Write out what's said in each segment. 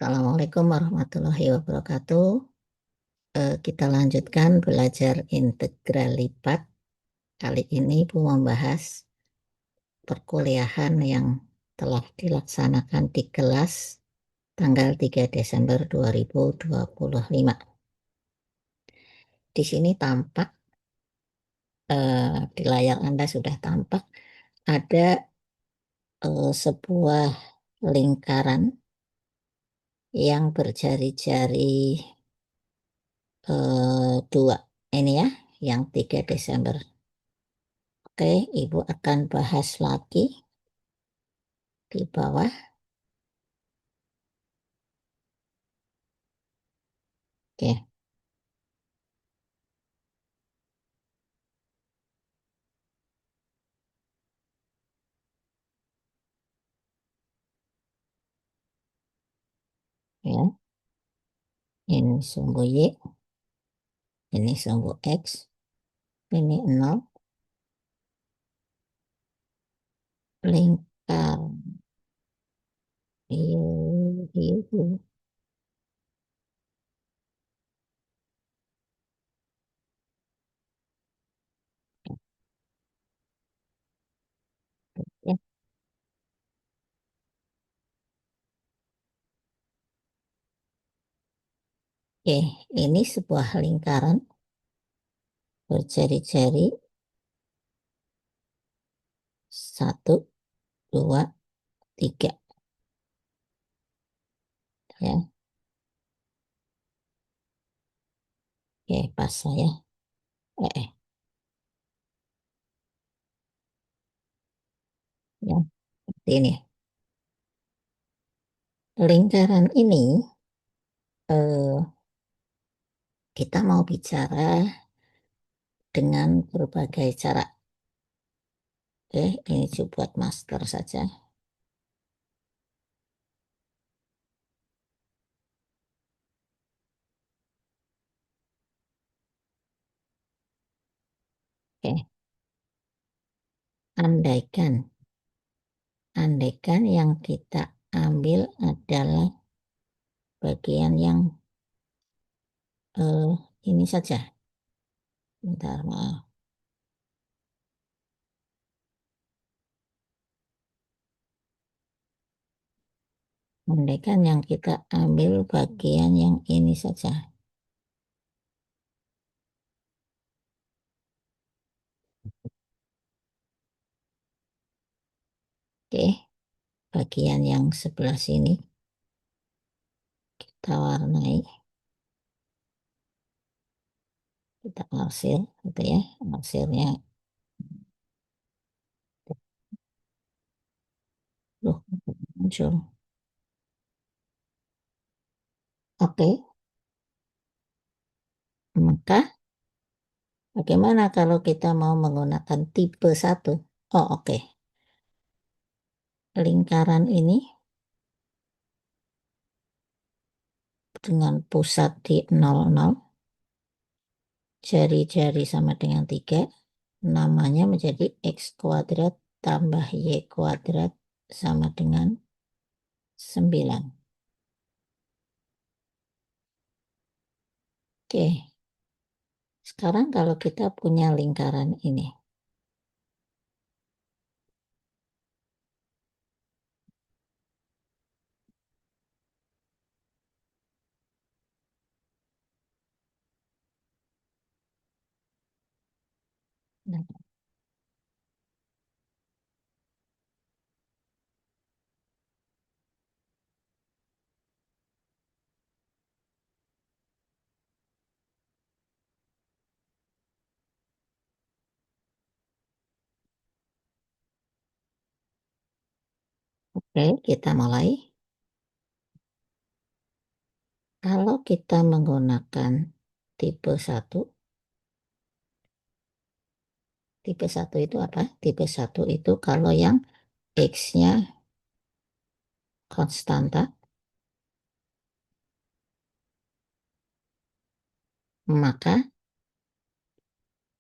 Assalamualaikum warahmatullahi wabarakatuh. Kita lanjutkan belajar integral lipat. Kali ini Ibu membahas perkuliahan yang telah dilaksanakan di kelas tanggal 3 Desember 2025. Di sini tampak, di layar Anda sudah tampak ada sebuah lingkaran yang berjari-jari dua. Ini ya, yang 3 Desember. Oke, Ibu akan bahas lagi di bawah. Oke, ya. Ini sumbu Y, ini sumbu X, ini 0, lingkar biru. Ya. Oke, ini sebuah lingkaran berjari-jari 1, 2, 3. Ya, oke, pas saya. Eh, ya, seperti ini. Lingkaran ini eh, kita mau bicara dengan berbagai cara. Oke, ini cuma buat masker saja. Oke, andaikan andaikan yang kita ambil adalah bagian yang eh, ini saja. Bentar, maaf. Andaikan yang kita ambil bagian yang ini saja. Oke, bagian yang sebelah sini kita warnai, kita arsir, gitu ya. Arsirnya, loh, muncul. Oke, maka bagaimana kalau kita mau menggunakan tipe 1? Oh, oke. Lingkaran ini dengan pusat di 00, jari-jari sama dengan 3, namanya menjadi X kuadrat tambah Y kuadrat sama dengan 9. Oke, sekarang kalau kita punya lingkaran ini, nah, oke, kita mulai. Kalau kita menggunakan tipe 1, tipe 1 itu apa? Tipe 1 itu kalau yang X-nya konstanta, maka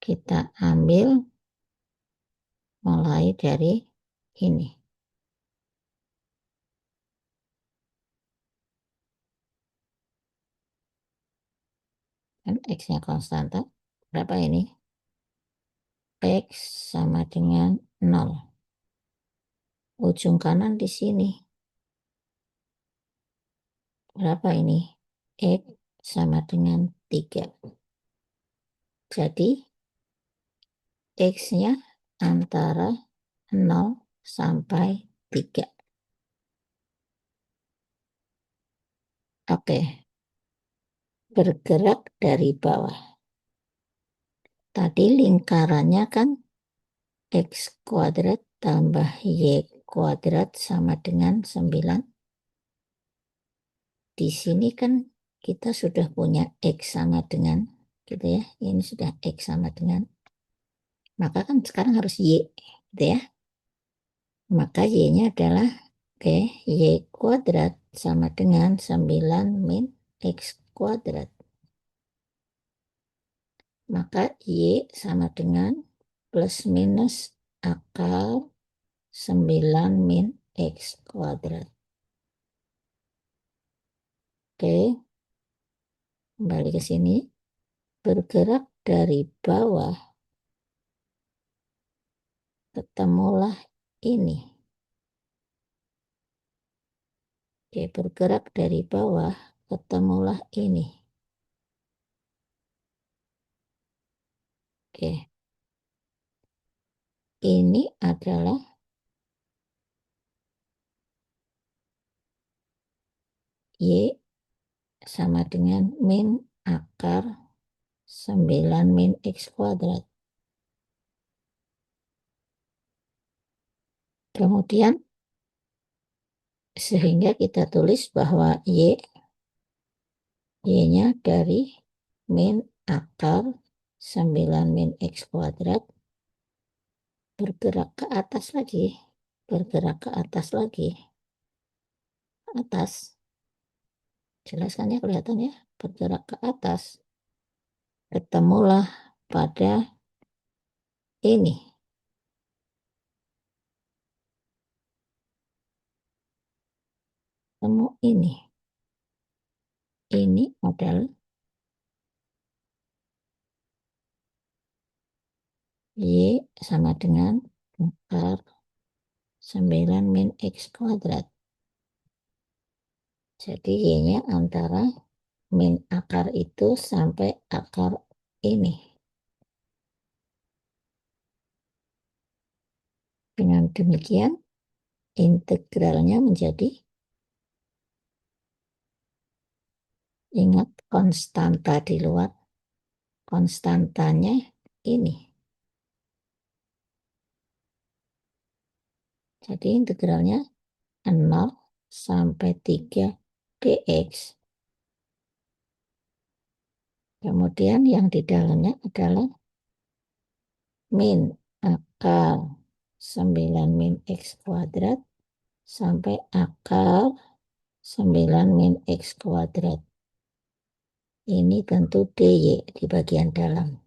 kita ambil mulai dari ini. Kan X-nya konstanta. Berapa ini? X sama dengan 0. Ujung kanan di sini. Berapa ini? X sama dengan 3. Jadi X-nya antara 0 sampai 3. Oke, bergerak dari bawah. Tadi lingkarannya kan X kuadrat tambah Y kuadrat sama dengan 9. Di sini kan kita sudah punya X sama dengan, gitu ya. Ini sudah X sama dengan, maka kan sekarang harus Y, gitu ya. Maka Y-nya adalah, oke, Y kuadrat sama dengan 9 min X kuadrat. Maka Y sama dengan plus minus akar 9 min X kuadrat. Oke, kembali ke sini. Bergerak dari bawah, ketemulah ini. Oke, bergerak dari bawah, ketemulah ini. Oke, ini adalah Y sama dengan min akar 9 min X kuadrat. Kemudian, sehingga kita tulis bahwa Y-nya dari min akar 9 min X kuadrat bergerak ke atas lagi. Bergerak ke atas lagi. Atas. Jelas kan ya, kelihatan ya? Bergerak ke atas. Ketemulah pada ini. Temu ini. Ini adalah Y sama dengan akar 9 min X kuadrat. Jadi Y-nya antara min akar itu sampai akar ini. Dengan demikian, integralnya menjadi, ingat konstanta di luar, konstantanya ini. Jadi integralnya 0 sampai 3 dx. Kemudian yang di dalamnya adalah min akar 9 min X kuadrat sampai akar 9 min X kuadrat. Ini tentu dy di bagian dalam.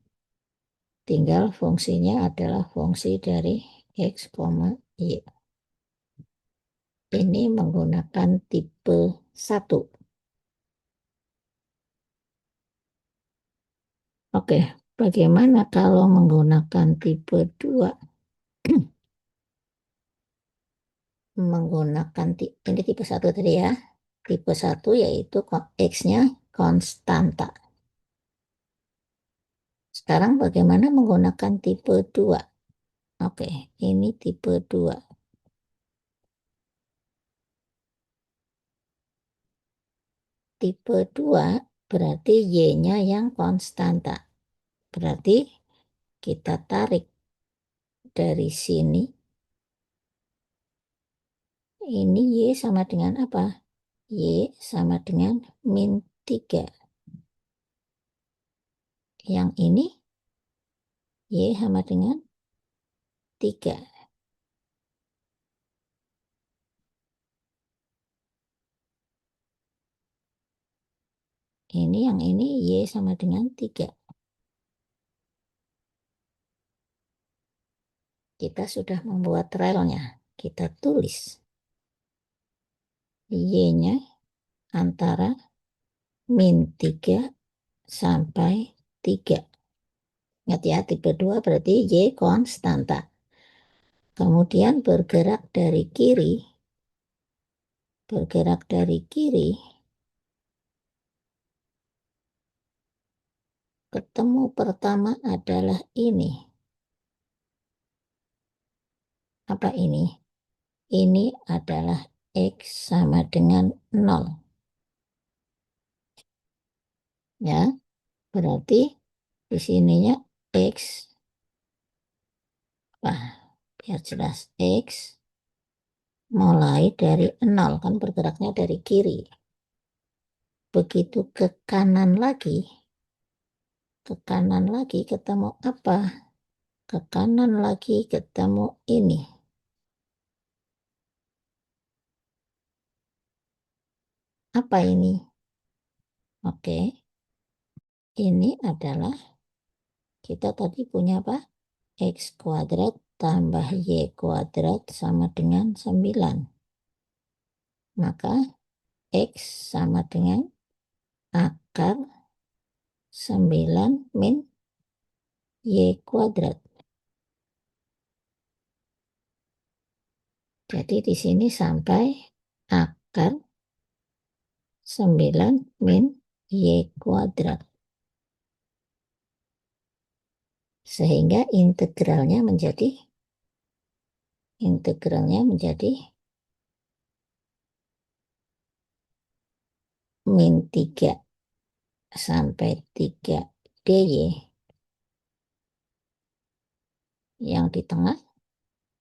Tinggal fungsinya adalah fungsi dari X, Y. Ini menggunakan tipe 1. Oke, bagaimana kalau menggunakan tipe 2? Menggunakan ini tipe 1 tadi ya. Tipe 1 yaitu X-nya konstanta. Sekarang bagaimana menggunakan tipe 2? Oke, ini tipe 2. Tipe 2 berarti Y-nya yang konstanta. Berarti kita tarik dari sini. Ini Y sama dengan apa? Y sama dengan min 3. Yang ini Y sama dengan 3. Yang ini Y sama dengan 3. Kita sudah membuat relnya. Kita tulis. Y-nya antara min 3 sampai 3. Ingat ya, tipe 2 berarti Y konstanta. Kemudian bergerak dari kiri, ketemu pertama adalah ini. Apa ini? Ini adalah X sama dengan 0. Ya, berarti di sininya X, biar jelas, X mulai dari 0, kan bergeraknya dari kiri. Begitu ke kanan lagi ketemu apa? Ke kanan lagi ketemu ini. Apa ini? Oke, ini adalah, kita tadi punya apa? X kuadrat tambah Y kuadrat sama dengan 9. Maka X sama dengan akar 9 min Y kuadrat. Jadi di sini sampai akar 9 min Y kuadrat. Sehingga integralnya menjadi min 3 sampai 3 dy, yang di tengah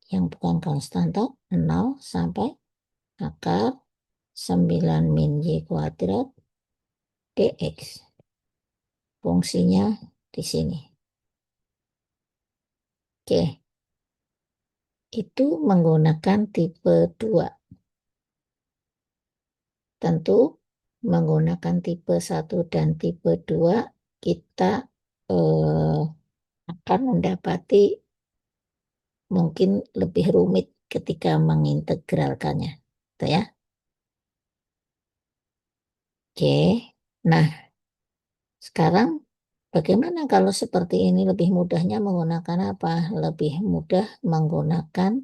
yang bukan konstanta 0 sampai akar 9 min Y kuadrat dx. Fungsinya di sini. Oke, itu menggunakan tipe 2. Tentu menggunakan tipe 1 dan tipe 2 kita akan mendapati mungkin lebih rumit ketika mengintegralkannya. Gitu ya. Oke, nah sekarang bagaimana kalau seperti ini, lebih mudahnya menggunakan apa? Lebih mudah menggunakan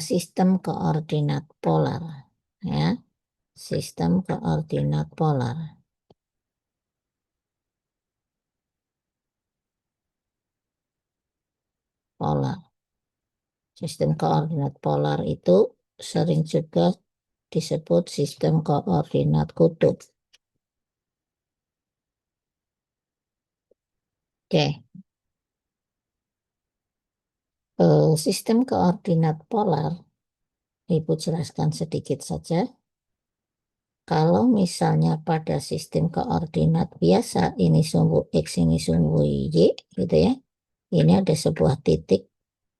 sistem koordinat polar. Ya, sistem koordinat polar. Sistem koordinat polar itu sering juga disebut sistem koordinat kutub. Oke, sistem koordinat polar, Ibu jelaskan sedikit saja. Kalau misalnya pada sistem koordinat biasa, ini sumbu X, ini sumbu Y, gitu ya. Ini ada sebuah titik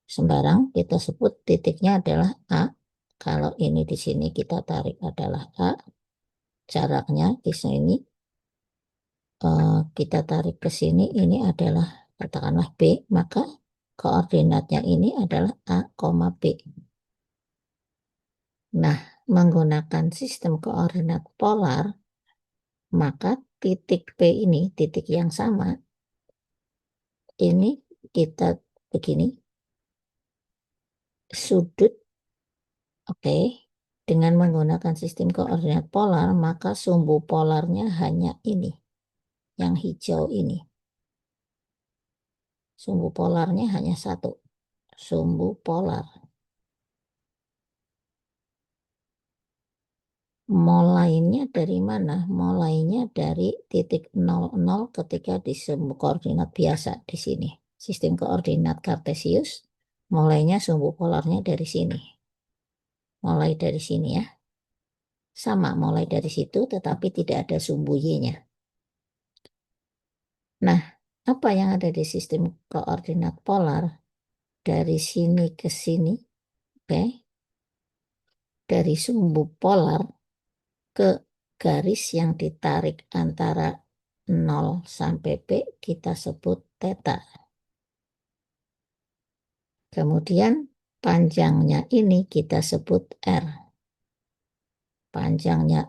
sembarang, kita sebut titiknya adalah A. Kalau ini di sini kita tarik adalah A, jaraknya di sini kita tarik ke sini, ini adalah katakanlah B, maka koordinatnya ini adalah A, B. Nah, menggunakan sistem koordinat polar, maka titik P ini, titik yang sama, ini kita begini, sudut, oke, dengan menggunakan sistem koordinat polar, maka sumbu polarnya hanya ini, yang hijau ini. Sumbu polarnya hanya satu, sumbu polar. Mulainya dari mana? Mulainya dari titik 00 ketika di sumbu koordinat biasa di sini. Sistem koordinat Kartesius, mulainya sumbu polarnya dari sini. Mulai dari sini ya. Sama, mulai dari situ tetapi tidak ada sumbu Y-nya. Nah, apa yang ada di sistem koordinat polar? Dari sini ke sini, oke. Dari sumbu polar ke garis yang ditarik antara 0 sampai P kita sebut theta. Kemudian panjangnya ini kita sebut R. Panjangnya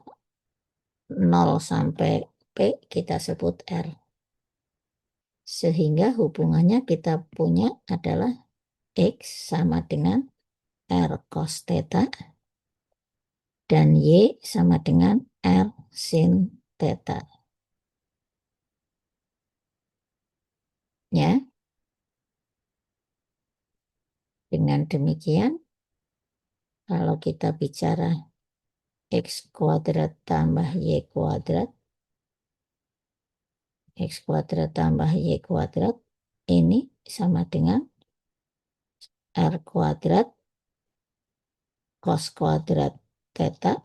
0 sampai P kita sebut R. Sehingga hubungannya kita punya adalah X sama dengan R cos theta dan Y sama dengan R sin theta. Ya, dengan demikian, kalau kita bicara X kuadrat tambah Y kuadrat, X kuadrat tambah Y kuadrat, ini sama dengan R kuadrat cos kuadrat theta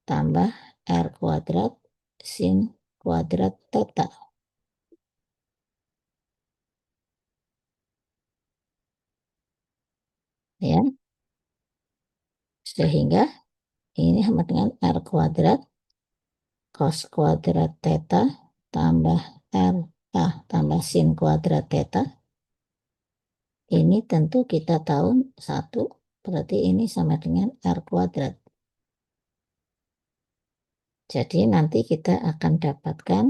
tambah R kuadrat sin kuadrat theta. Ya, sehingga ini sama dengan R kuadrat cos kuadrat theta tambah R tambah sin kuadrat theta. Ini tentu kita tahu satu, berarti ini sama dengan R kuadrat. Jadi nanti kita akan dapatkan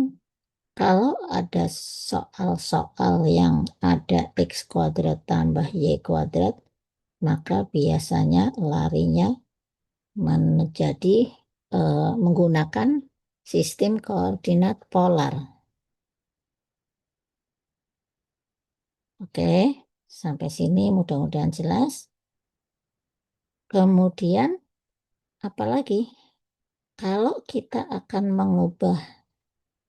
kalau ada soal-soal yang ada X kuadrat tambah Y kuadrat, maka biasanya larinya menjadi menggunakan sistem koordinat polar. Oke, sampai sini mudah-mudahan jelas. Kemudian apalagi kalau kita akan mengubah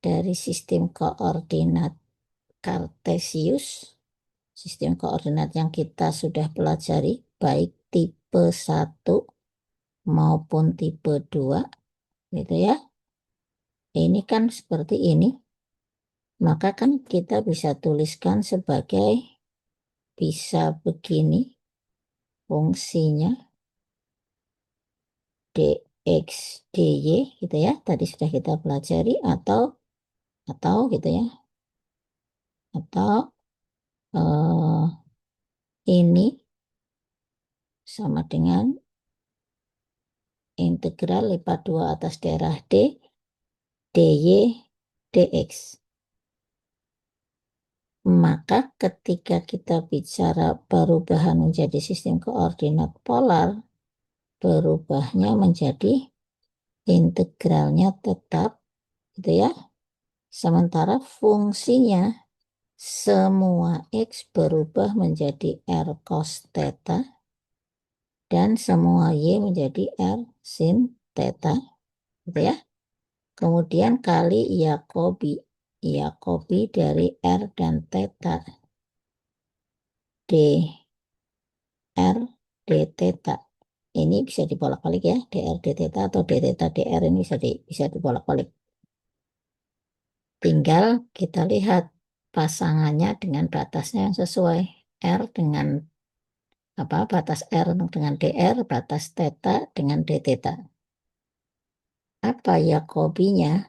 dari sistem koordinat Kartesius, sistem koordinat yang kita sudah pelajari, baik tipe 1 maupun tipe 2, gitu ya. Ini kan seperti ini, maka kan kita bisa tuliskan sebagai bisa begini fungsinya dx dy gitu ya. Tadi sudah kita pelajari atau gitu ya. Atau ini sama dengan integral lipat 2 atas daerah D dy dx. Maka ketika kita bicara perubahan menjadi sistem koordinat polar, berubahnya menjadi integralnya tetap, gitu ya. Sementara fungsinya semua X berubah menjadi R cos theta dan semua Y menjadi R sin theta, gitu ya. Kemudian kali Jacobi dari R dan theta dr d theta. Ini bisa dibolak-balik ya, dr d theta atau d theta dr ini bisa dibolak-balik. Tinggal kita lihat pasangannya dengan batasnya yang sesuai. R dengan batas R dengan dr, batas theta dengan d theta. Apa Jacobinya?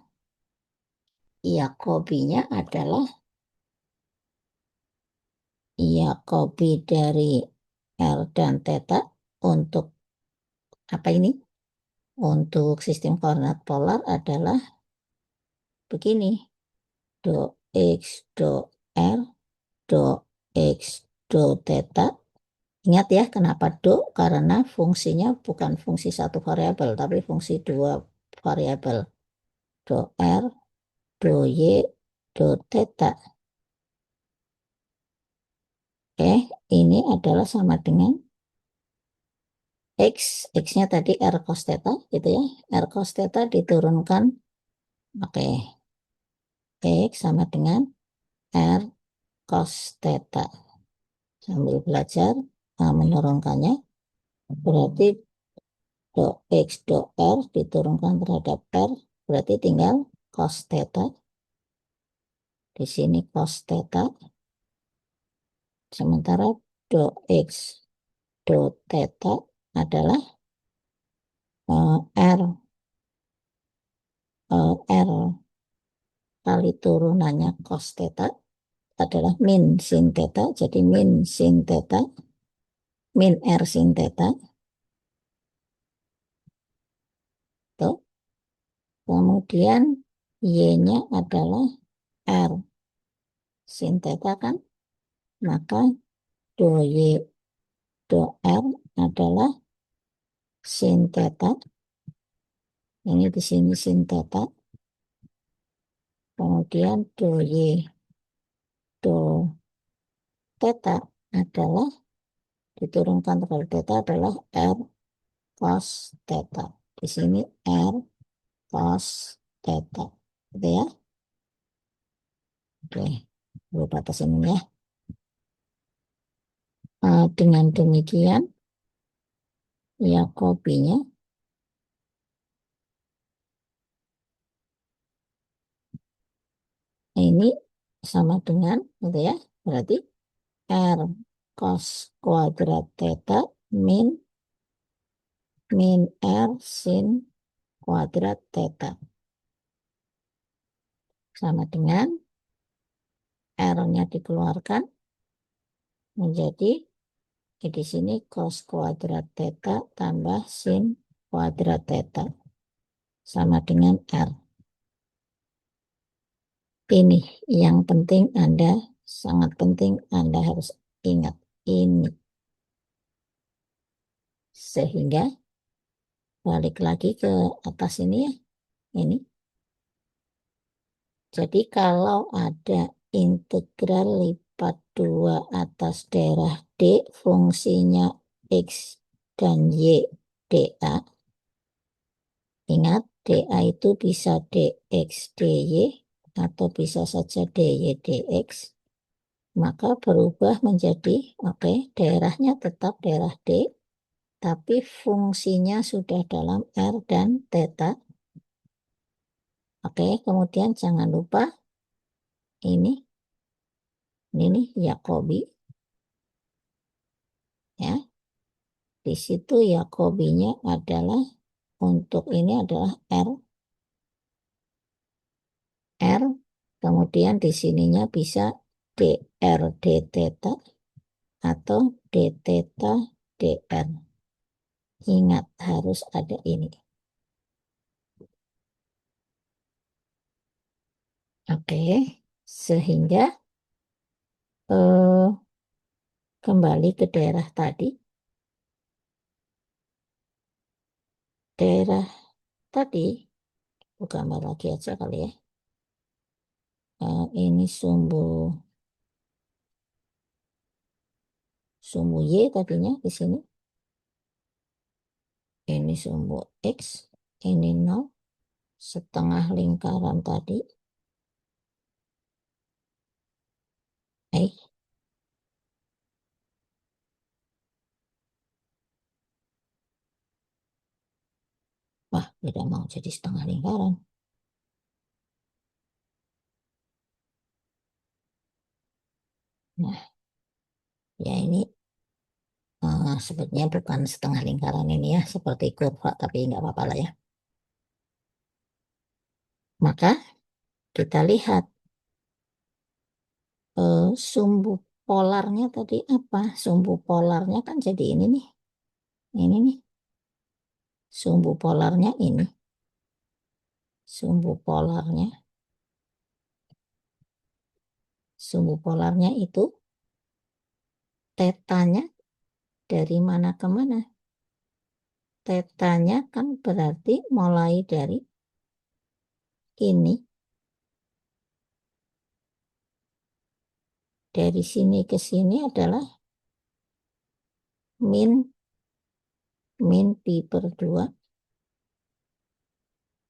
Jacobinya adalah Jacobi dari R dan theta untuk apa ini? Untuk sistem koordinat polar adalah begini. Do X do R do X do theta. Ingat ya, kenapa do? Karena fungsinya bukan fungsi satu variabel, tapi fungsi dua variabel. Do R, do Y, do theta. Oke, ini adalah sama dengan X-nya tadi R cos theta, gitu ya. R cos theta diturunkan, oke, X sama dengan R cos theta. Sambil belajar menurunkannya, berarti do X do R diturunkan terhadap R, berarti tinggal cos theta. Di sini cos theta. Sementara do X do theta adalah R R kali turunannya cos theta adalah min sin theta. Jadi min sin theta, min R sin theta. Tuh. Kemudian Y-nya adalah R sin theta kan, maka do Y do R adalah sin theta. Ini di sini sin theta. Kemudian do Y do theta adalah diturunkan terhadap theta adalah R cos theta. Di sini R cos theta. Gitu ya. Oke, gue batasin ini ya. Dengan demikian, Jacobi-nya ini sama dengan, gitu ya. Berarti R cos kuadrat theta min R sin kuadrat theta. Sama dengan R-nya dikeluarkan menjadi di sini cos kuadrat theta tambah sin kuadrat theta sama dengan R. Ini yang penting sangat penting Anda harus ingat ini. Sehingga balik lagi ke atas ini ya. Ini. Jadi kalau ada integral lipat 2 atas daerah D fungsinya X dan Y dA. Ingat dA itu bisa dx dy atau bisa saja dy dx. Maka berubah menjadi daerahnya tetap daerah D. Tapi fungsinya sudah dalam R dan theta. Kemudian jangan lupa ini nih Jacobi. Ya. Di situ Jacobinya adalah untuk ini adalah R. Kemudian di sininya bisa dr d theta atau d theta dr. Ingat harus ada ini. Sehingga kembali ke daerah tadi. Daerah tadi, buka gambar lagi aja kali ya. Ini sumbu Y tadinya di sini. Ini sumbu X, ini 0, setengah lingkaran tadi. Wah, tidak mau jadi setengah lingkaran. Nah, ya ini sebetulnya bukan setengah lingkaran ini ya, seperti kurva, tapi nggak apa-apa lah ya. Maka kita lihat sumbu polarnya tadi apa? Sumbu polarnya kan jadi ini nih. Ini nih. Sumbu polarnya ini. Sumbu polarnya. Sumbu polarnya itu tetanya dari mana ke mana? Tetanya kan berarti mulai dari ini. Dari sini ke sini adalah min pi per 2.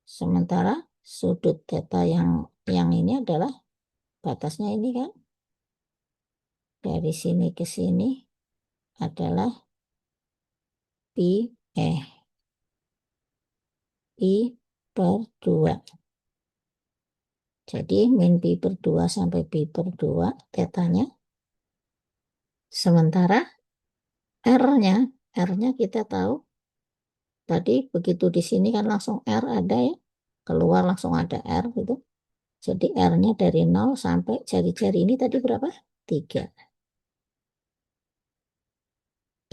Sementara sudut theta yang ini adalah batasnya ini kan. Dari sini ke sini adalah pi per 2. Jadi min pi per 2 sampai pi per 2 tetanya. Sementara R-nya kita tahu tadi begitu di sini kan langsung R ada ya. Keluar langsung ada R gitu. Jadi R-nya dari 0 sampai jari-jari ini tadi berapa? 3.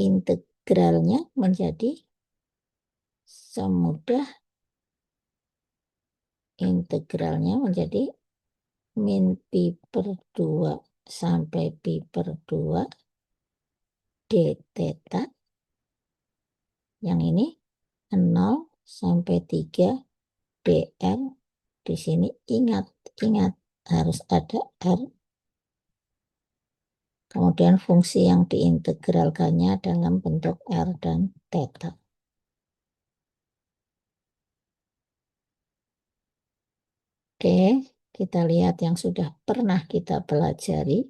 Integralnya menjadi semudah integralnya menjadi min pi per 2 sampai pi per 2 d theta. Yang ini 0 sampai 3 dr. Di sini ingat harus ada r. Kemudian fungsi yang diintegralkannya dalam bentuk r dan theta. Oke, kita lihat yang sudah pernah kita pelajari.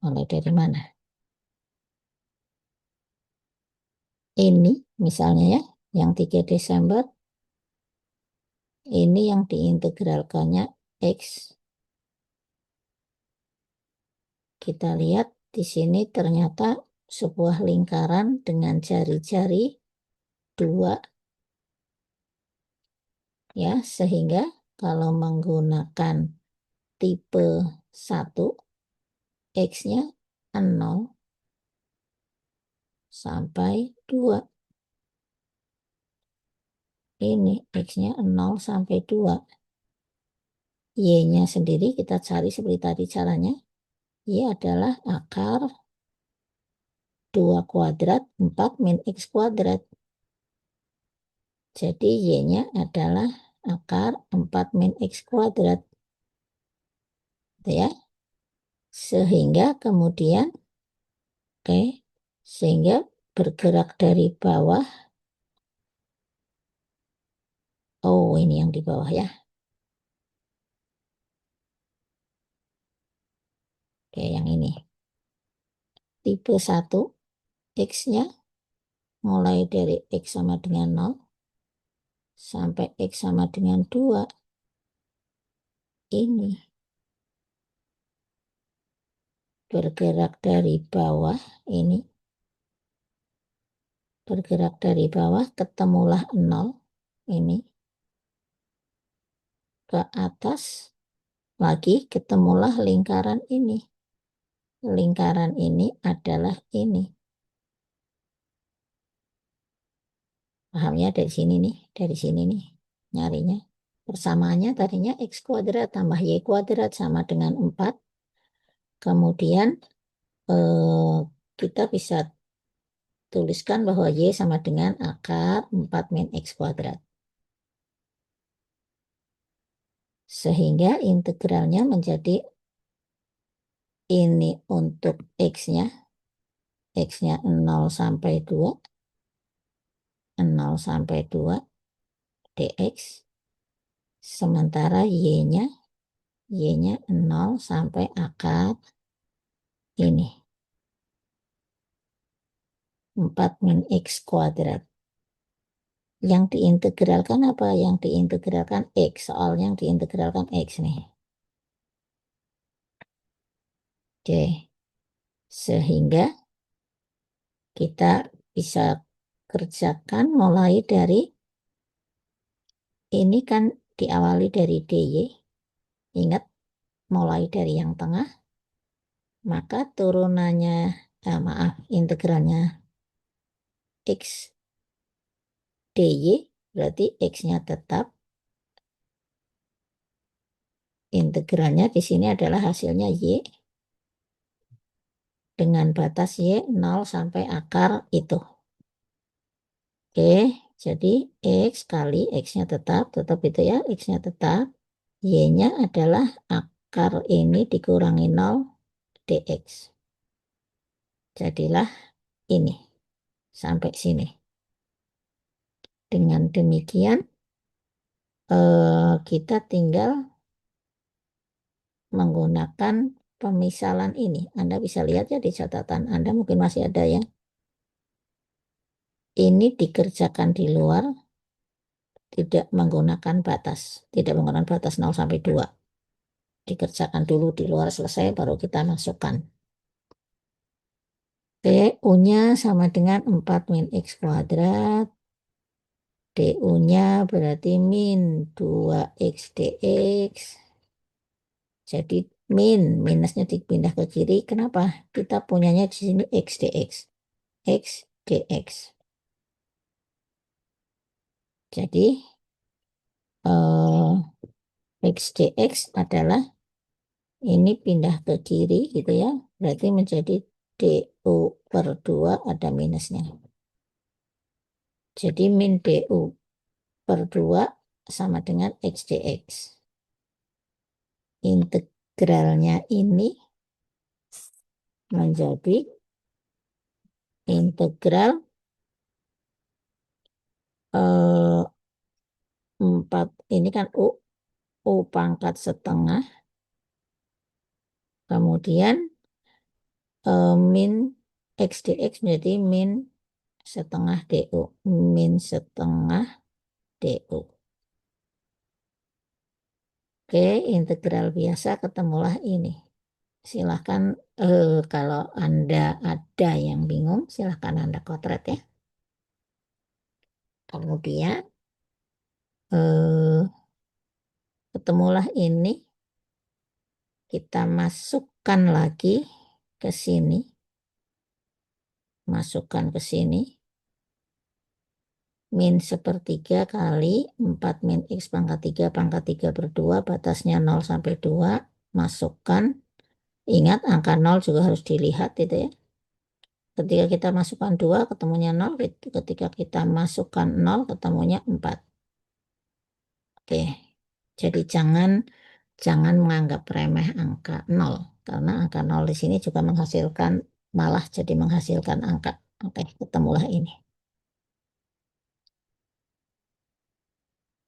Mulai dari mana? Ini misalnya ya, yang 3 Desember. Ini yang diintegralkannya X. Kita lihat di sini ternyata sebuah lingkaran dengan jari-jari 2. Ya, sehingga kalau menggunakan tipe 1, X-nya 0 sampai 2. Ini X-nya 0 sampai 2. Y-nya sendiri kita cari seperti tadi caranya. Y adalah akar 2 kuadrat 4 min X kuadrat. Jadi Y-nya adalah akar 4 min X kuadrat. Ya. Sehingga kemudian, sehingga bergerak dari bawah. Oh, ini yang di bawah ya. Oke, yang ini. Tipe 1, X-nya mulai dari X sama dengan 0 sampai X sama dengan 2. Ini bergerak dari bawah, ini. Bergerak dari bawah, ketemulah 0, ini. Ke atas, lagi ketemulah lingkaran ini. Lingkaran ini adalah ini. Pahamnya dari sini nih, dari sini nih nyarinya. Persamaannya tadinya X kuadrat tambah Y kuadrat sama dengan 4. Kemudian kita bisa tuliskan bahwa Y sama dengan akar 4 min X kuadrat. Sehingga integralnya menjadi ini untuk X-nya. X-nya 0 sampai 2. 0 sampai 2 dx. Sementara Y-nya 0 sampai akar ini 4 min X kuadrat. Yang diintegralkan apa? Yang diintegralkan X. Soalnya yang diintegralkan X nih. Oke. Sehingga kita bisa kerjakan mulai dari ini kan diawali dari DY. Ingat, mulai dari yang tengah. Maka turunannya, integralnya X DY berarti X-nya tetap. Integralnya di sini adalah hasilnya Y dengan batas Y 0 sampai akar itu. Oke, jadi X kali X-nya tetap itu ya, X-nya tetap. Y-nya adalah akar ini dikurangi 0 dx. Jadilah ini sampai sini. Dengan demikian kita tinggal menggunakan pemisalan ini. Anda bisa lihat ya di catatan Anda, mungkin masih ada ya. Ini dikerjakan di luar, tidak menggunakan batas. Tidak menggunakan batas 0 sampai 2. Dikerjakan dulu di luar, selesai baru kita masukkan. U-nya sama dengan 4 min X kuadrat. DU-nya berarti min 2X dx. Jadi minusnya dipindah ke kiri. Kenapa? Kita punyanya di sini X dx. X dx. Jadi eh, X dx adalah ini pindah ke kiri gitu ya. Berarti menjadi du per 2 ada minusnya. Jadi min du per 2 sama dengan X dx. Integralnya ini menjadi integral 4. Ini kan U pangkat setengah. Kemudian min X dx menjadi min setengah du. Min setengah du. Oke, integral biasa ketemulah ini. Silahkan kalau Anda ada yang bingung, silahkan Anda kotret ya. Kemudian ketemulah ini, kita masukkan lagi ke sini. Masukkan ke sini. Min sepertiga kali 4 min X pangkat 3 per 2, batasnya 0 sampai 2. Masukkan, ingat angka 0 juga harus dilihat itu ya. Ketika kita masukkan 2 ketemunya 0, ketika kita masukkan 0 ketemunya 4. Oke, jadi jangan menganggap remeh angka 0, karena angka 0 di sini juga menghasilkan, malah jadi menghasilkan angka. Oke, ketemulah ini.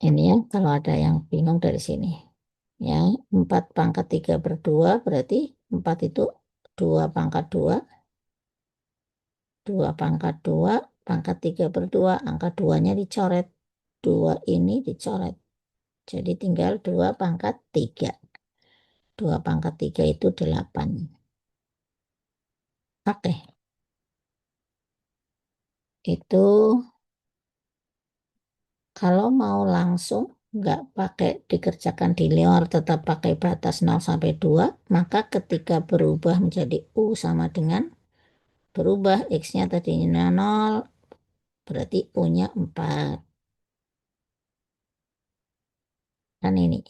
Ini ya, kalau ada yang bingung dari sini. Ya, 4 pangkat 3 per 2 berarti 4 itu 2 pangkat 2. 2 pangkat 2 pangkat 3 per 2. Angka 2-nya dicoret. 2 ini dicoret. Jadi tinggal 2 pangkat 3. 2 pangkat 3 itu 8. Oke. Itu kalau mau langsung nggak pakai dikerjakan di luar, tetap pakai batas 0 sampai 2, maka ketika berubah menjadi U sama dengan berubah X-nya tadinya 0, berarti U-nya 4. Kan ini.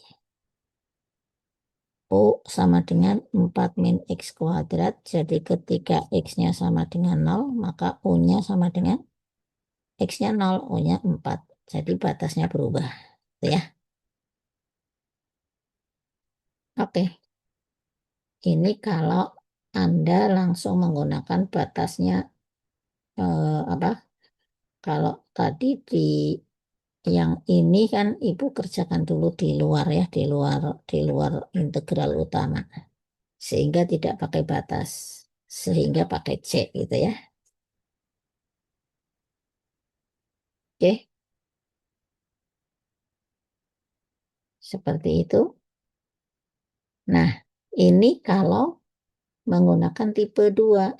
U sama dengan 4 min X kuadrat. Jadi ketika X-nya sama dengan 0, maka U-nya sama dengan X-nya 0, U-nya 4. Jadi batasnya berubah. Tuh ya. Oke. Ini kalau Anda langsung menggunakan batasnya apa? Kalau tadi di yang ini kan Ibu kerjakan dulu di luar ya, di luar integral utama. Sehingga tidak pakai batas, sehingga pakai C gitu ya. Oke, seperti itu. Nah, ini kalau menggunakan tipe 2.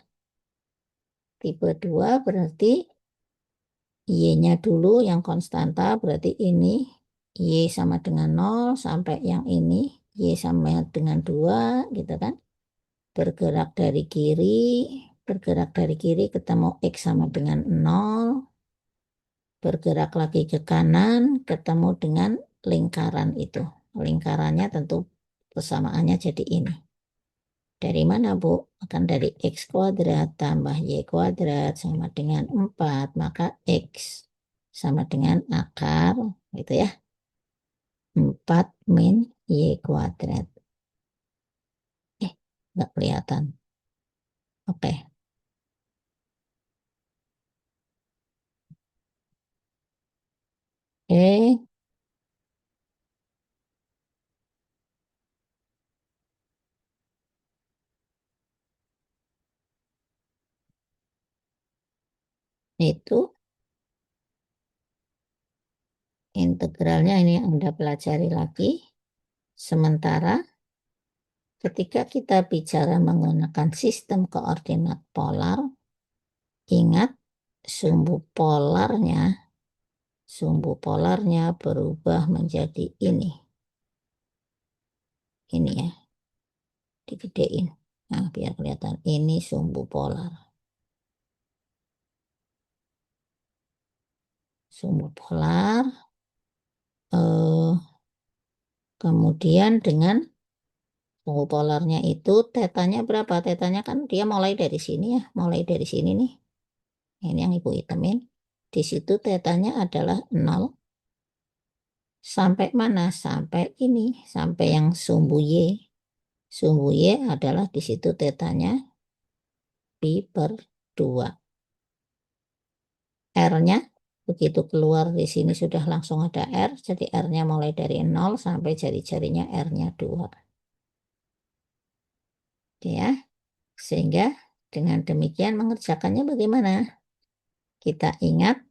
Tipe 2 berarti Y-nya dulu yang konstanta, berarti ini Y sama dengan 0 sampai yang ini Y sama dengan 2 gitu kan. Bergerak dari kiri, ketemu X sama dengan 0, bergerak lagi ke kanan, ketemu dengan lingkaran itu. Lingkarannya tentu persamaannya jadi ini. Dari mana, Bu? Akan dari X kuadrat tambah Y kuadrat sama dengan 4, maka X sama dengan akar, gitu ya, 4 min Y kuadrat. Nggak kelihatan. Oke. Itu integralnya ini Anda pelajari lagi. Sementara ketika kita bicara menggunakan sistem koordinat polar, ingat sumbu polarnya, berubah menjadi ini. Ini ya, digedein. Nah, biar kelihatan ini sumbu polar. Sumbu polar Kemudian dengan sumbu polarnya itu tetanya berapa? Tetanya kan dia mulai dari sini ya, mulai dari sini nih. Ini yang Ibu hitamin. Di situ tetanya adalah 0 sampai mana? Sampai ini, sampai yang sumbu Y. Sumbu Y adalah di situ tetanya pi per 2. R-nya begitu keluar di sini sudah langsung ada R, jadi R-nya mulai dari 0 sampai jari-jarinya R-nya 2. Oke ya, sehingga dengan demikian mengerjakannya bagaimana? Kita ingat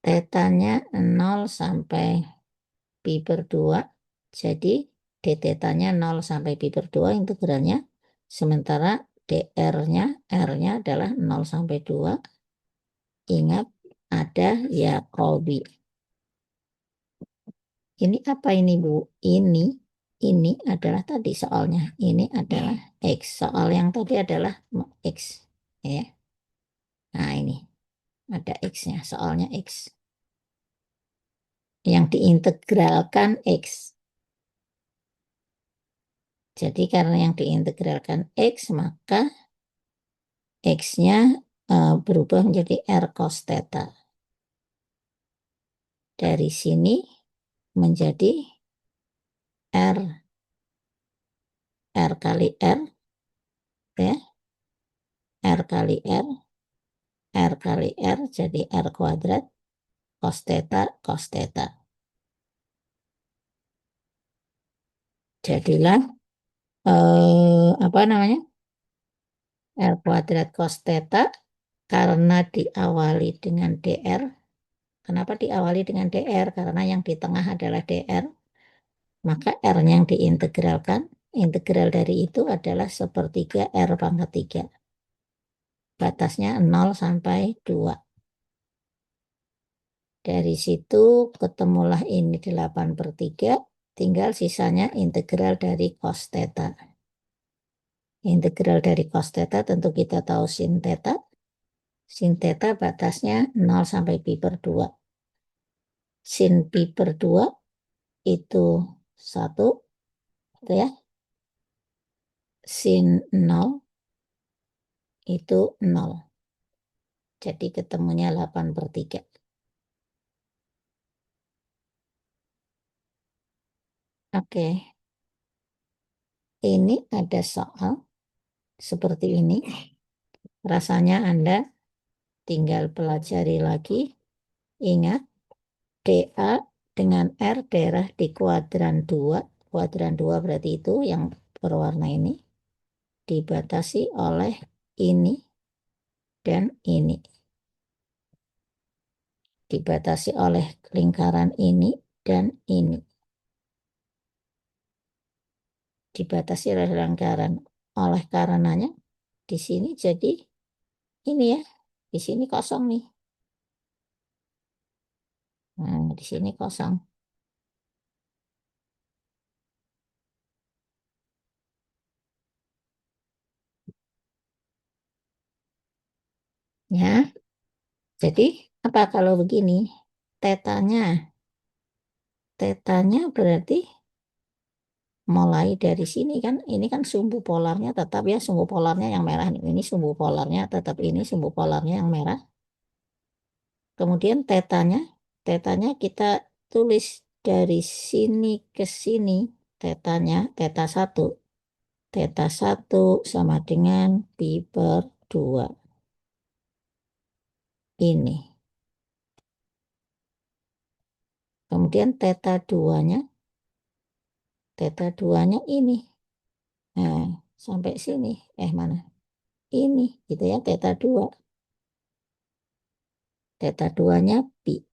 tetanya 0 sampai pi per 2, jadi d tetanya 0 sampai pi per 2 integralnya, sementara dr-nya, R-nya adalah 0 sampai 2. Ingat ada Jacobi. Ini apa ini Bu? Ini adalah tadi soalnya. Ini adalah X. Soal yang tadi adalah X. Ya. Nah ini ada X-nya. Soalnya X. Yang diintegralkan X. Jadi karena yang diintegralkan X, maka X-nya berubah menjadi R cos theta. Dari sini menjadi R. R kali R. Ya. R kali R. R kali R jadi R kuadrat cos theta cos theta. Jadilah apa namanya? R kuadrat cos theta karena diawali dengan dr. Kenapa diawali dengan dr? Karena yang di tengah adalah dr. Maka R-nya yang diintegralkan, integral dari itu adalah sepertiga R pangkat 3. Batasnya 0 sampai 2. Dari situ ketemulah ini 8 per 3, tinggal sisanya integral dari cos theta. Integral dari cos theta tentu kita tahu sin theta. Sin theta batasnya 0 sampai pi per 2. Sin pi per 2 itu 1, gitu ya. Sin 0 itu 0. Jadi ketemunya 8 per 3. Oke, ini ada soal seperti ini. Rasanya Anda tinggal pelajari lagi. Ingat, DA dengan R daerah di kuadran 2. Kuadran 2 berarti itu yang berwarna ini. Dibatasi oleh ini dan ini. Dibatasi oleh lingkaran ini dan ini. Dibatasi oleh lingkaran. Oleh karenanya, di sini jadi ini ya. Di sini kosong nih. Nah, di sini kosong. Ya, jadi apa kalau begini? Tetanya, tetanya berarti mulai dari sini kan, ini kan sumbu polarnya tetap ya, sumbu polarnya yang merah. Ini sumbu polarnya tetap ini sumbu polarnya yang merah. Kemudian tetanya, tetanya kita tulis dari sini ke sini, tetanya, teta 1. Teta 1 sama dengan pi per 2. Ini. Kemudian teta 2-nya, teta 2-nya ini. Nah, sampai sini. Mana? Ini, gitu ya, teta 2. Teta 2-nya pi.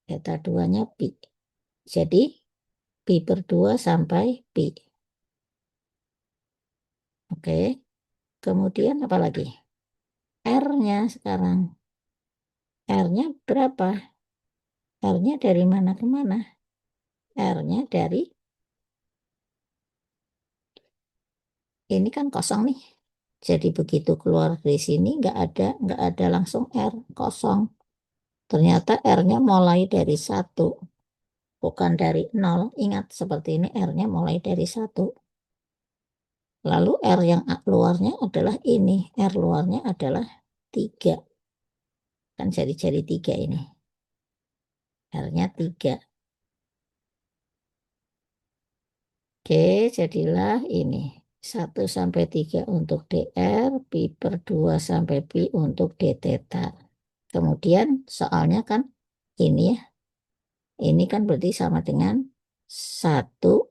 Teta 2-nya pi. Jadi, pi per 2 sampai pi. Oke. Kemudian apa lagi? R-nya sekarang. R-nya berapa? R-nya dari mana ke mana? R-nya dari, ini kan kosong nih. Jadi begitu keluar dari sini nggak ada langsung R, kosong. Ternyata R-nya mulai dari 1. bukan dari 0. Ingat seperti ini R-nya mulai dari 1. Lalu R yang luarnya adalah ini. R luarnya adalah 3. Kan jadi 3 ini. R-nya 3. Oke, jadilah ini. 1 sampai 3 untuk DR, Pi per 2 sampai Pi untuk D theta. Kemudian soalnya kan ini ya. Ini kan berarti sama dengan 1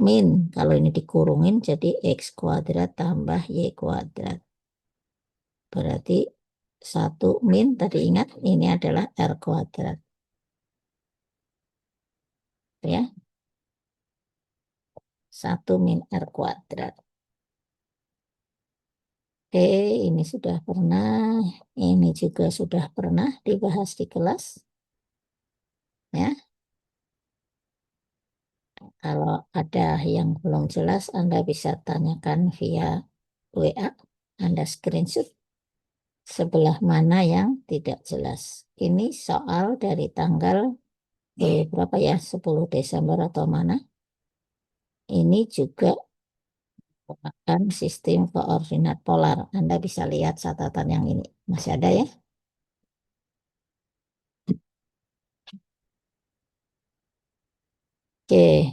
min. Kalau ini dikurungin jadi X kuadrat tambah Y kuadrat. Berarti 1 min, tadi ingat ini adalah R kuadrat. Ya, 1 min R kuadrat. Oke, ini sudah pernah, ini juga sudah pernah dibahas di kelas. Ya, kalau ada yang belum jelas, Anda bisa tanyakan via WA, Anda screenshot sebelah mana yang tidak jelas. Ini soal dari tanggal berapa ya, 10 Desember atau mana. Ini juga merupakan sistem koordinat polar. Anda bisa lihat catatan yang ini. Masih ada ya? Oke,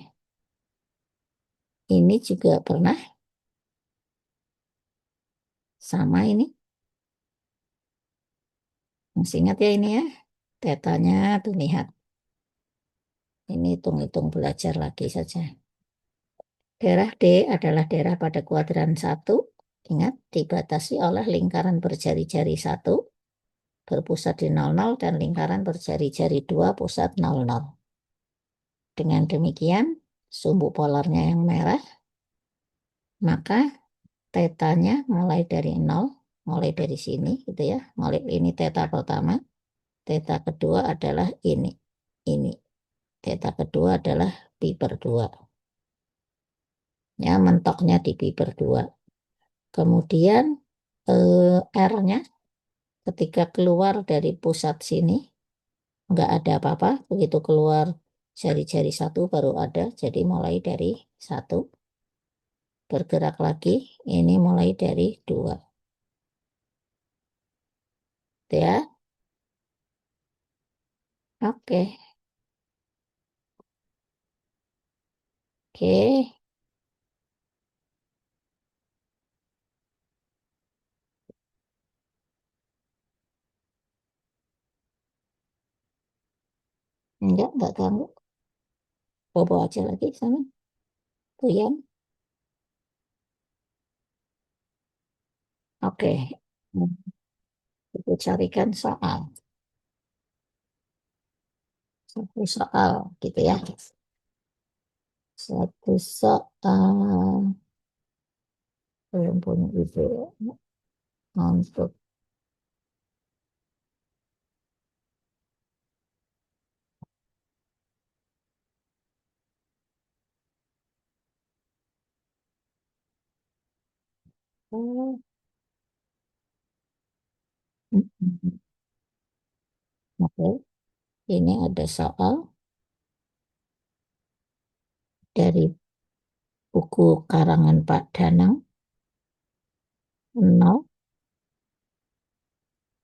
ini juga pernah sama ini. Masih ingat ya ini ya? Tetanya tuh lihat. Ini hitung-hitung belajar lagi saja. Daerah D adalah daerah pada kuadran 1. Ingat, dibatasi oleh lingkaran berjari-jari 1 berpusat di 00 dan lingkaran berjari-jari 2 pusat 00. Dengan demikian, sumbu polarnya yang merah, maka tetanya mulai dari 0, mulai dari sini gitu ya. Mulai ini teta pertama, teta kedua adalah ini. Ini. Teta kedua adalah pi per 2. Ya, mentoknya di pi per 2. Kemudian R-nya ketika keluar dari pusat sini nggak ada apa-apa, begitu keluar jari-jari 1 baru ada, jadi mulai dari 1 bergerak lagi, ini mulai dari 2 ya. Oke. Oke, enggak ganggu, bobo aja lagi sana Puyan. Oke. Kita carikan satu soal gitu ya, satu soal. Belum punya ide untuk oh, oke. Ini ada soal dari buku karangan Pak Danang, 0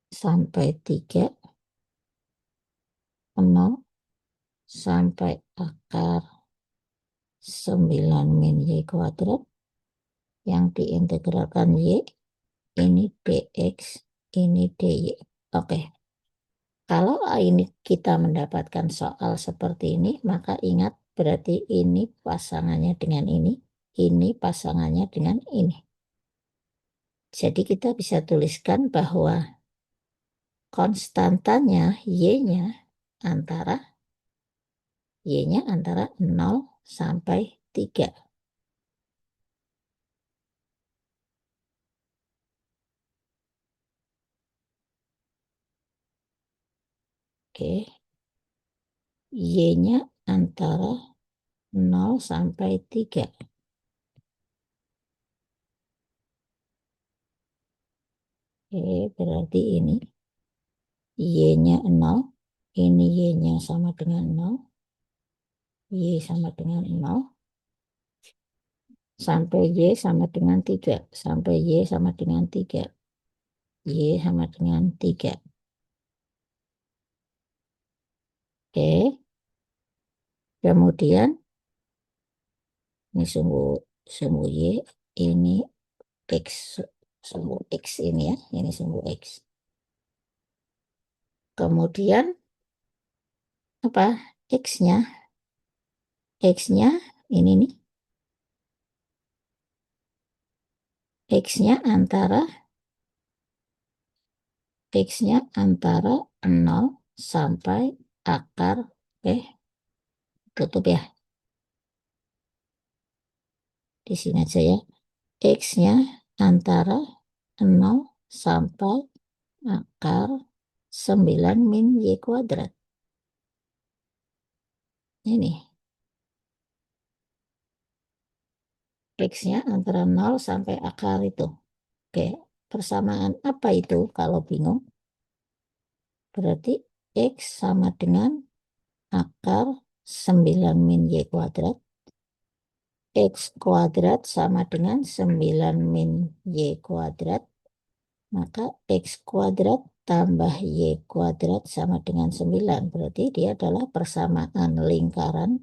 sampai 3, 0 sampai akar 9 min Y kuadrat yang diintegralkan Y, ini dx, ini dy. Oke, kalau ini kita mendapatkan soal seperti ini, maka ingat berarti ini pasangannya dengan ini pasangannya dengan ini. Jadi kita bisa tuliskan bahwa konstantanya Y-nya antara Y-nya antara 0 sampai 3. Oke, Y-nya antara 0 sampai 3. Oke, berarti ini Y-nya 0, ini Y-nya sama dengan 0. Y sama dengan 0, sampai Y sama dengan 3, sampai Y sama dengan 3, Y sama dengan 3. Oke, kemudian ini sumbu Y, ini X, sumbu X ini ya, ini sumbu X. Kemudian apa? X-nya, X-nya ini nih, X-nya antara 0 sampai akar, tutup ya, di sini aja ya. X-nya antara 0 sampai akar 9 min Y kuadrat. Ini X-nya antara 0 sampai akar itu. Oke, persamaan apa itu kalau bingung? Berarti X sama dengan akar 9 min Y kuadrat. X kuadrat sama dengan 9 min Y kuadrat. Maka X kuadrat tambah Y kuadrat sama dengan 9. Berarti dia adalah persamaan lingkaran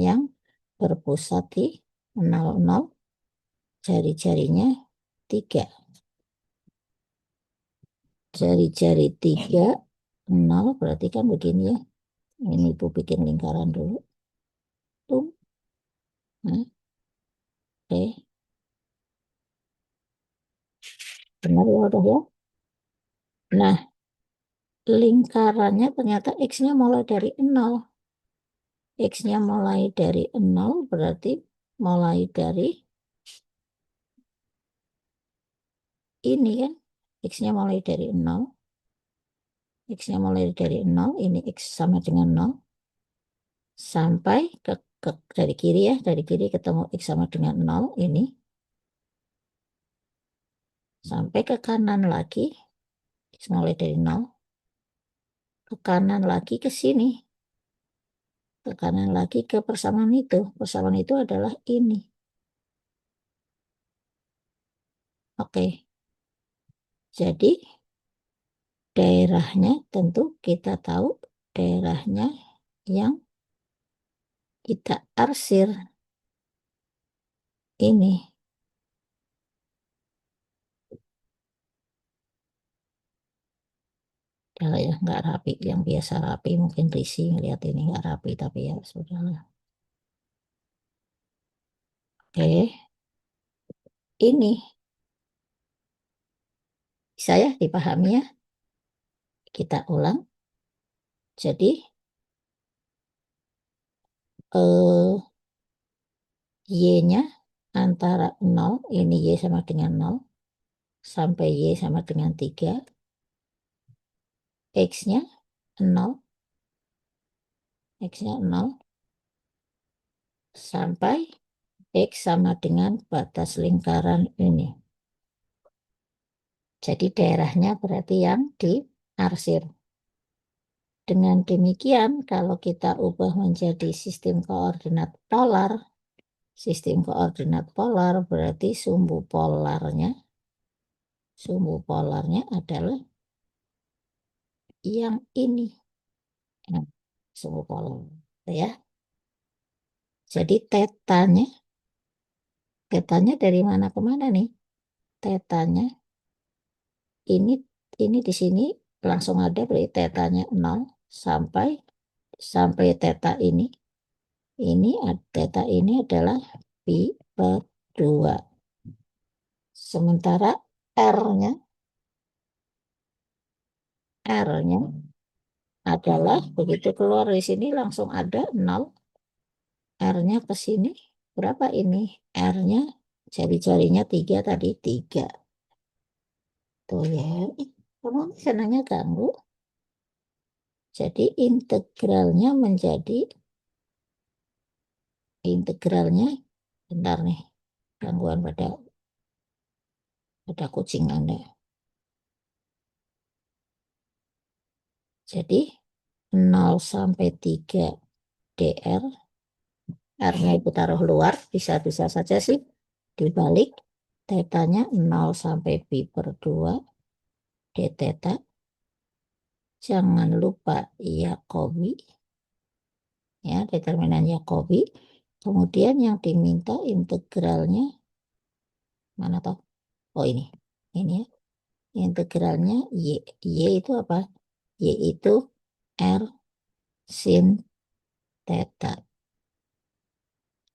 yang berpusat di 0, jari-jarinya 3. Jari-jari 3, 0 berarti kan begini ya. Ini Ibu bikin lingkaran dulu. Tuh. Nah, oke. Benar ya udah ya. Nah, lingkarannya ternyata X-nya mulai dari 0. X-nya mulai dari 0 berarti mulai dari ini kan. X-nya mulai dari 0. X-nya mulai dari 0. Ini X sama dengan 0. Sampai dari kiri ya. Dari kiri ketemu X sama dengan 0. Ini. Sampai ke kanan lagi. X mulai dari 0. Ke kanan lagi ke sini. Ke kanan lagi ke persamaan itu. Persamaan itu adalah ini. Oke. Jadi daerahnya tentu kita tahu daerahnya yang kita arsir ini. Kalau ya nggak rapi, yang biasa rapi mungkin risih ngeliat ini nggak rapi, tapi ya sudahlah. Oke, ini bisa ya dipahami ya. Kita ulang. Jadi Y-nya antara 0, ini Y sama dengan 0, sampai Y sama dengan 3, X-nya 0, X-nya 0, sampai X sama dengan batas lingkaran ini. Jadi daerahnya berarti yang diarsir. Dengan demikian, kalau kita ubah menjadi sistem koordinat polar berarti sumbu polarnya adalah yang ini. Nah, sumbu polar, ya. Jadi tetanya dari mana ke mana nih? Tetanya ini di sini langsung ada, berarti tetanya 0 sampai teta ini. Teta ini adalah pi per 2. Sementara R-nya adalah begitu keluar di sini langsung ada 0. R-nya ke sini berapa ini? R-nya jari-jarinya 3 tadi 3. Tuh ya. Kamu senangnya ganggu. Jadi integralnya bentar nih, gangguan pada kucing Anda. Jadi 0 sampai 3 dr, R-nya ibu taruh luar, bisa-bisa saja sih dibalik, tetanya 0 sampai pi per 2 d theta. Jangan lupa Jacobi, ya, determinan Jacobi. Kemudian yang diminta integralnya mana toh? Oh ini ya. Integralnya y itu apa? Y itu R sin theta.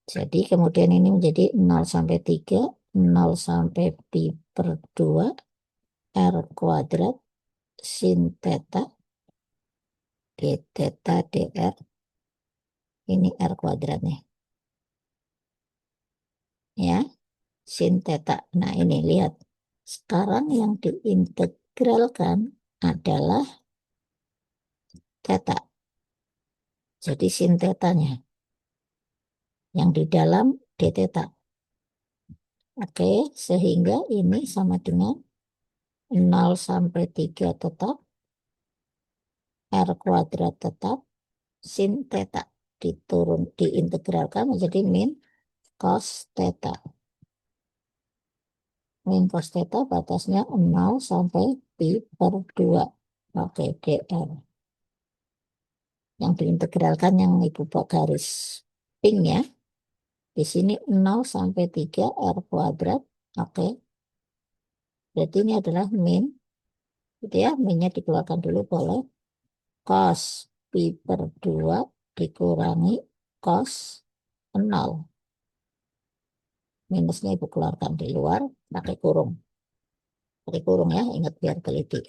Jadi kemudian ini menjadi 0 sampai 3, 0 sampai pi per 2 R kuadrat sin theta d theta dr. Ini R kuadrat nih. Ya, sin theta. Nah ini lihat. Sekarang yang diintegralkan adalah theta. Jadi sin tetanya. Yang di dalam d theta. Oke, sehingga ini sama dengan 0 sampai 3 tetap, R kuadrat tetap, sin theta diintegralkan menjadi min cos theta. Min cos theta batasnya 0 sampai pi per 2. Oke, dr. Yang diintegralkan yang ibu buat garis pink ya. Di sini 0 sampai 3 R kuadrat. Oke. Berarti ini adalah min. Gitu ya. Minnya dikeluarkan dulu boleh. Cos pi per 2 dikurangi cos 0. Minusnya ibu keluarkan di luar. Pakai kurung. Pakai kurung ya. Ingat biar teliti.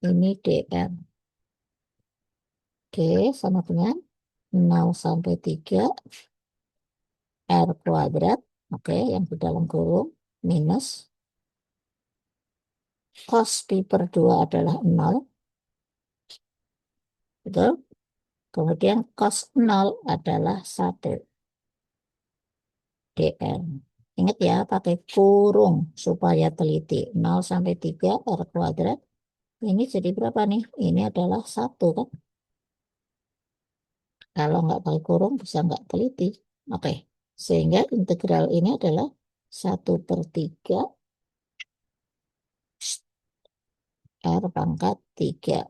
Ini dr. Oke. Sama dengan 0 sampai 3 R kuadrat. Oke. Yang di dalam kurung. Minus cos pi per 2 adalah 0. Betul? Kemudian cos 0 adalah 1 dr. Ingat ya, pakai kurung supaya teliti. 0 sampai 3 R kuadrat. Ini jadi berapa nih? Ini adalah 1 kan? Kalau nggak pakai kurung bisa nggak teliti. Oke, sehingga integral ini adalah 1 per 3 R pangkat 3.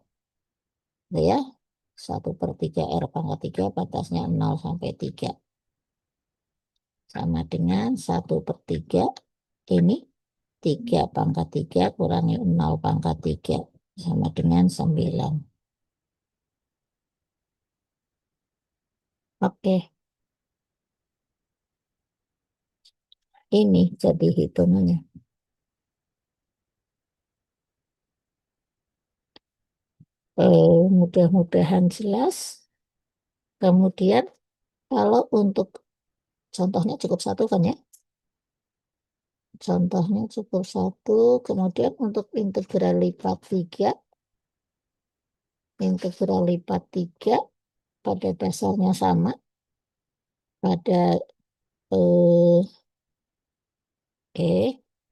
Ya, 1 per 3 R pangkat 3 batasnya 0 sampai 3. Sama dengan 1 per 3 ini 3 pangkat 3 kurangi 0 pangkat 3 sama dengan 9. Oke, ini jadi hitungannya. Mudah-mudahan jelas. Kemudian kalau untuk contohnya cukup satu kan ya? Contohnya cukup satu. Kemudian untuk integral lipat 3. Integral lipat 3 pada dasarnya sama. Pada eh,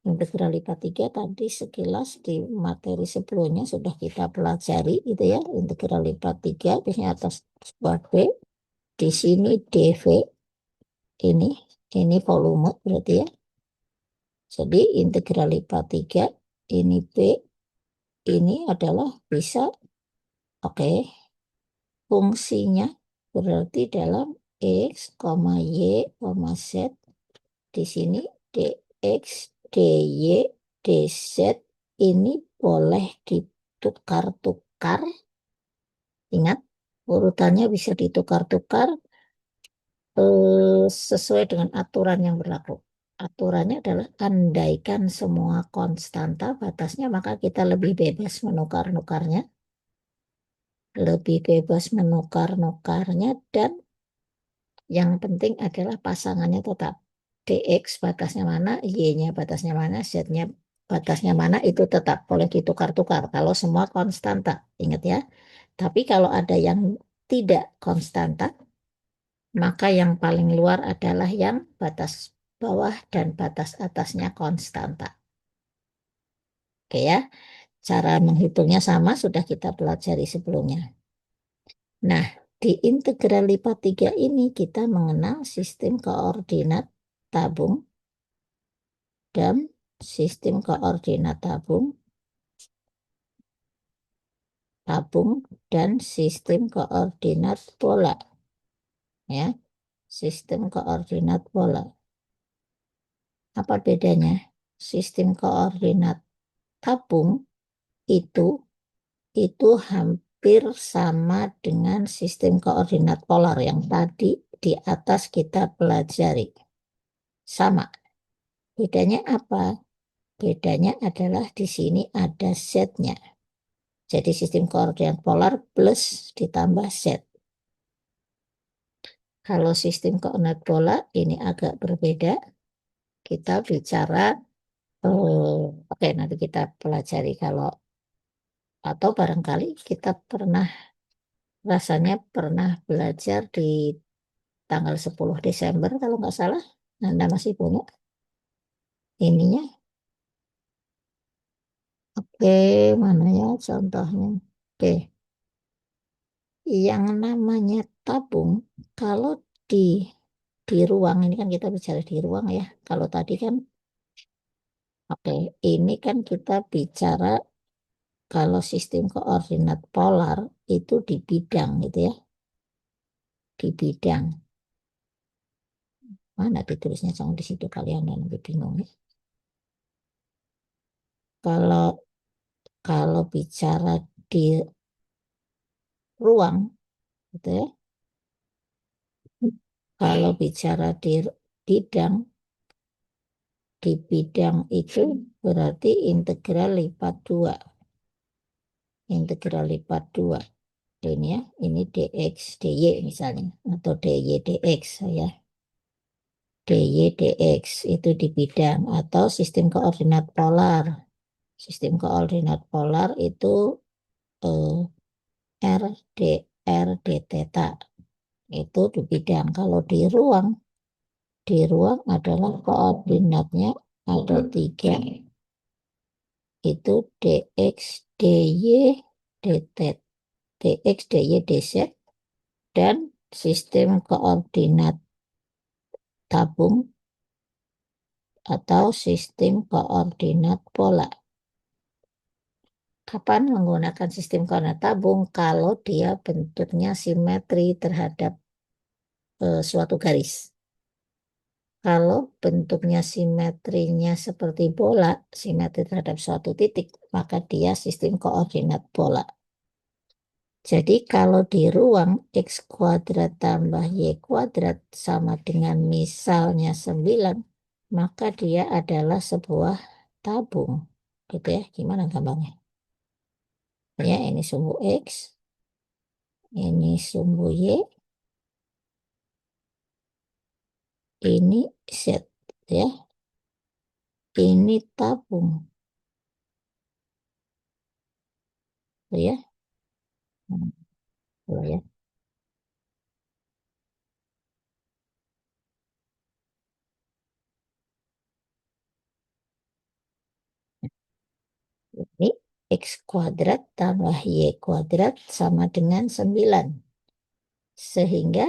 integral lipat 3 tadi sekilas di materi sebelumnya sudah kita pelajari gitu ya. Integral lipat 3 biasanya atas sebuah B. Di sini dV ini volume berarti ya. Jadi integral lipat 3 ini B ini adalah bisa oke. Fungsinya berarti dalam X, Y, Z di sini dx, dy, dz ini boleh ditukar-tukar. Ingat, urutannya bisa ditukar-tukar sesuai dengan aturan yang berlaku. Aturannya adalah andaikan semua konstanta batasnya, maka kita lebih bebas menukar-nukarnya. Lebih bebas menukar-nukarnya dan yang penting adalah pasangannya tetap. Dx batasnya mana, Y-nya batasnya mana, Z-nya batasnya mana, itu tetap boleh ditukar-tukar kalau semua konstanta. Ingat ya. Tapi kalau ada yang tidak konstanta, maka yang paling luar adalah yang batas bawah dan batas atasnya konstanta. Oke ya. Cara menghitungnya sama sudah kita pelajari sebelumnya. Nah, Di integral lipat 3 ini kita mengenal sistem koordinat tabung dan sistem koordinat tabung dan sistem koordinat pola, ya. Sistem koordinat pola. Apa bedanya? Sistem koordinat tabung itu hampir sama dengan sistem koordinat polar yang tadi di atas kita pelajari. Sama. Bedanya apa? Bedanya adalah di sini ada Z-nya. Jadi sistem koordinat polar plus ditambah Z. Kalau sistem koordinat pola ini agak berbeda. Kita bicara, oke, nanti kita pelajari kalau, atau barangkali kita rasanya pernah belajar di tanggal 10 Desember kalau nggak salah. Anda masih punya ininya. Oke, mana ya contohnya? Oke, yang namanya tabung, kalau di ruang ini kan kita bicara di ruang ya. Kalau tadi kan, oke, ini kan kita bicara kalau sistem koordinat polar itu di bidang gitu ya, di bidang. Mana ditulisnya jangan di situ kalian yang lebih bingung ya. Kalau bicara di ruang gitu ya. Kalau bicara bidang, di bidang itu berarti integral lipat 2. Integral lipat 2. Ini ya, ini dx, dy misalnya. Atau dy, dx ya. dy, dx itu di bidang. Atau sistem koordinat polar. Sistem koordinat polar itu eh, r, r, d theta. Itu di bidang. Kalau di ruang adalah koordinatnya ada 3. Itu dx, dy, dt, dx, dy, dz, dan sistem koordinat tabung atau sistem koordinat pola. Kapan menggunakan sistem koordinat tabung? Kalau dia bentuknya simetri terhadap suatu garis. Kalau bentuknya simetrinya seperti bola, simetri terhadap suatu titik, maka dia sistem koordinat bola. Jadi kalau di ruang X kuadrat tambah Y kuadrat sama dengan misalnya 9, maka dia adalah sebuah tabung. Gitu ya, gimana gampangnya? Ya, ini sumbu X, ini sumbu Y, ini Z. Ya, ini tabung. Ya, ya. Ini X kuadrat tambah Y kuadrat sama dengan 9. Sehingga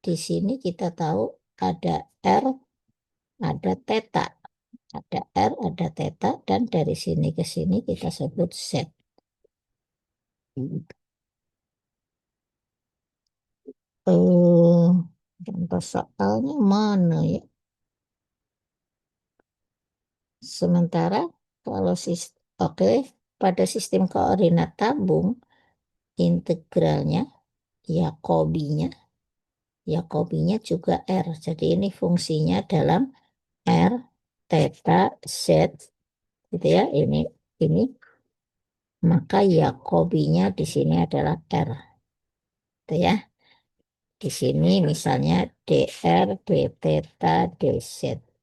di sini kita tahu ada R, ada theta. Ada R, ada theta, dan dari sini ke sini kita sebut Z. Eh, contoh soalnya mana ya? Sementara kalau oke, pada sistem koordinat tabung, integralnya, Jacobinya, Jacobinya juga R. Jadi ini fungsinya dalam R, theta, Z, gitu ya. Ini, maka Jacobinya di sini adalah R, gitu ya. Di sini misalnya dr, d theta, dz.